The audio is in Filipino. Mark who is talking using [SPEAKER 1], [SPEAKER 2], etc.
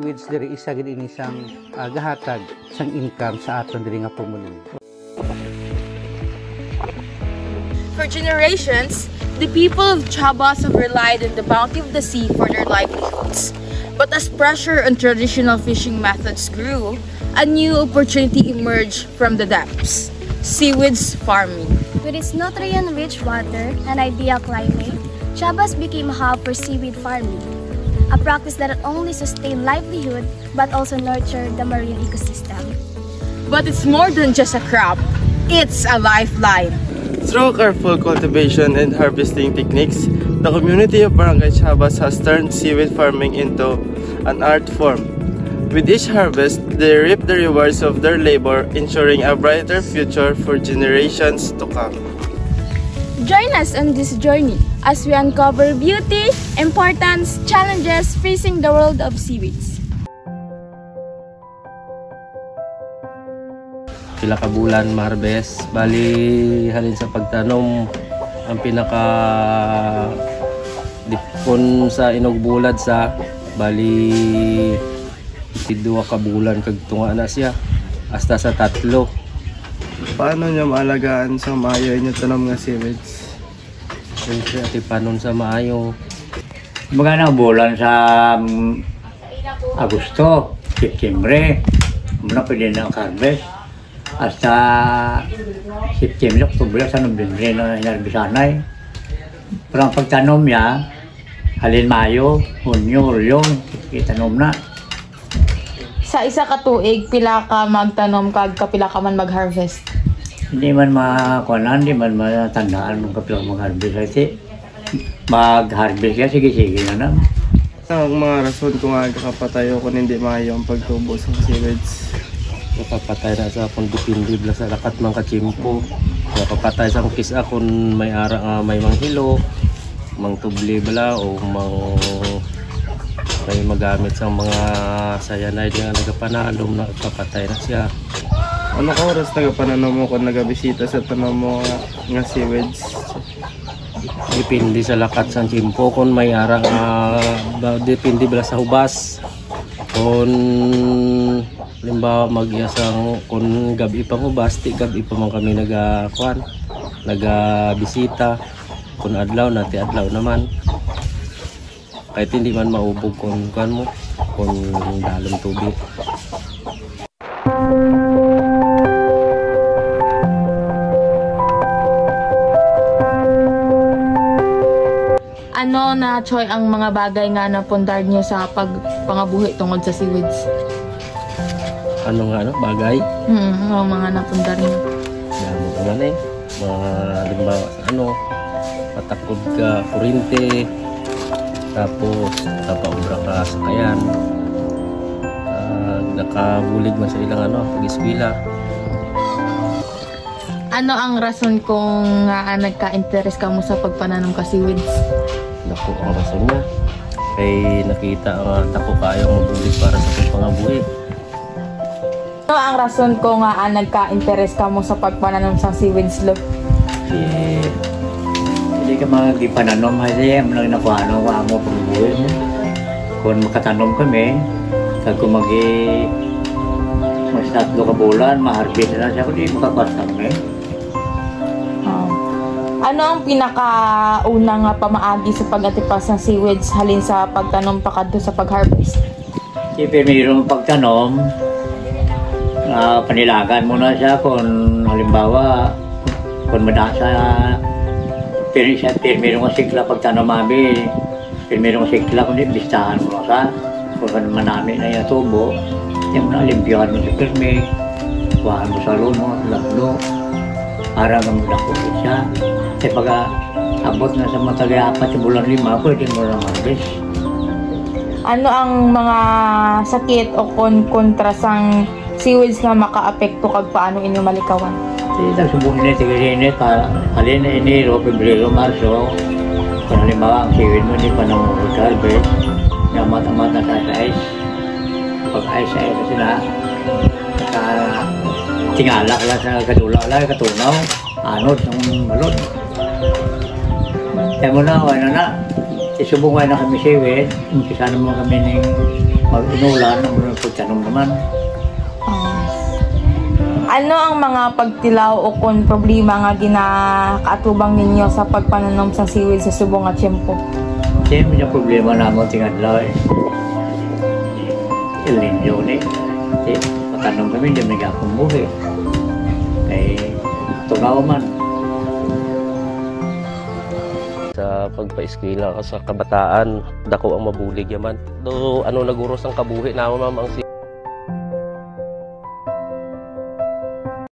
[SPEAKER 1] seaweeds diri isa gid ini sang gahatag sang income sa aton diri nga pumuli.
[SPEAKER 2] For generations, the people of Chabas have relied on the bounty of the sea for their livelihoods. But as pressure on traditional fishing methods grew, a new opportunity emerged from the depths: seaweeds farming.
[SPEAKER 3] With its nutrient-rich water and ideal climate, Chabas became a hub for seaweed farming, a practice that not only sustained livelihood but also nurtured the marine ecosystem.
[SPEAKER 2] But it's more than just a crop, it's a lifeline.
[SPEAKER 4] Through careful cultivation and harvesting techniques, the community of Barangay Chabas has turned seaweed farming into an art form. With each harvest, they reap the rewards of their labor, ensuring a brighter future for generations to come.
[SPEAKER 3] Join us on this journey as we uncover beauty, importance, challenges facing the world of seaweeds.
[SPEAKER 5] Pila ka bulan ma-harvest, bali halin sa pagtanom ang pinaka dipon sa inugbulad sa bali tidua ka bulan kag tunga na siya hasta sa 3.
[SPEAKER 4] Paano niya maalagaan sa maayo inyo tanom nga seaweeds?
[SPEAKER 5] Siyempre ati panon sa maayo.
[SPEAKER 6] Mga na bulan sa Agosto, September, muna pwede na harvest. Hasta September, Oktubre, sa Nobyembre na hinarbisanay. Pero ang pagtanom niya, halin Mayo, Hunyo, Hulyo, itanom na.
[SPEAKER 2] Sa isa ka tuig, pila ka magtanom kag kapila ka man mag-harvest?
[SPEAKER 6] Hindi man makakuanan, hindi man matandaan kung kapila mag-harvest. Kasi mag-harvest ka, sige-sige na na.
[SPEAKER 4] Ang mga rason kung nga kakapatayo kung hindi maayo ang pagtubo sa seaweeds.
[SPEAKER 5] Nakapatay na sa akong dipindi bla sa lakat mga kachimpo. Nakapatay sa akong kisa kung may ara may manghilo, mang tubli bala o may magamit sa mga cyanide nga nagapanalom, nakapatay na siya.
[SPEAKER 4] Ano ka oras nagapananaw mo kung nagabisita sa tanom mo nga seaweeds?
[SPEAKER 5] Dipindi sa lakat sa chimpo kung may ara dipindi bala sa hubas. Kung limbawa mag-iasang kung gabi pang hubas, ti gabi pa man kami nagabisita. Kung adlaw nati adlaw naman. Kahit hindi man maubog kung dalong tubig.
[SPEAKER 2] Ano na, Choy, ang mga bagay nga na pundar niyo sa pagpangabuhi tungod sa seaweeds?
[SPEAKER 5] Ano bagay?
[SPEAKER 2] Mga napundar niyo.
[SPEAKER 5] Damo naman mga limbawa sa patakod ka kurinte, tapos napaubra ka sa kayan, nakabulig man sa ilang pag-eskwela.
[SPEAKER 2] Ano ang rason kung nagka-interest ka mo sa pagpananom ka seaweeds?
[SPEAKER 5] Naku, ang rason niya kay nakita ang tako kayong mabulig para sa pagpangabuhi.
[SPEAKER 2] Ano ang rason kung nagka-interest ka mo sa pagpananom sa seaweeds, Lo?
[SPEAKER 6] Hindi ka mag-ipananom kasi ang nakuha mo pagbuhay mo. Kung makatanom kami, kung mas 3 ka bulan, ma-harvest na siya, kundi makapasang
[SPEAKER 2] Ano ang pinakaunang pamaagi sa pag-atipas ng seaweeds halin sa pagtanom pa kadto sa pag-harvest?
[SPEAKER 6] Siyempre mayroong pagtanom, panilagan mo na siya kung halimbawa kung madasa mayroong sikla pagtanom mabi, mayroong sikla kundi bistahan mo sa kung manami na yung tubo, yung nalimpihan mo sa pirmi, kuhaan mo sa luno, lablo, para magdakot siya. Kasi pag abot na sa matag-apat sa bulan 5, pwede mo lang harvest.
[SPEAKER 2] Ano ang mga sakit o kontrasang seaweeds nga maka-apekto kag paano inyo malikawan?
[SPEAKER 6] Subuhin na tigil-init para halin na Enero, Pebrero, Marso. Kung halimbawa ang seaweed mo hindi pa harvest, mata-mata sa ice. Pag ice na sila, tingala lang sa katunaw, anod ng balon. Kaya mo na, isubong na kami seaweed, umpisa naman kami ng Inulan ang mga pagtanong naman.
[SPEAKER 2] Ano ang mga pagtilaw o kung problema nga ginakaatubang ninyo sa pagpananom sa siwid sa subong at tiyempo?
[SPEAKER 6] Siyempre yung problema namin tingad lang eh. El Niño ni. Matanong kami, hindi may akong buhi. Eh, tungaw man.
[SPEAKER 5] Sa pagpa-eskwela ka sa kabataan, dako ang mabulig yaman. Do ano naguros ang kabuhi na ma'am ang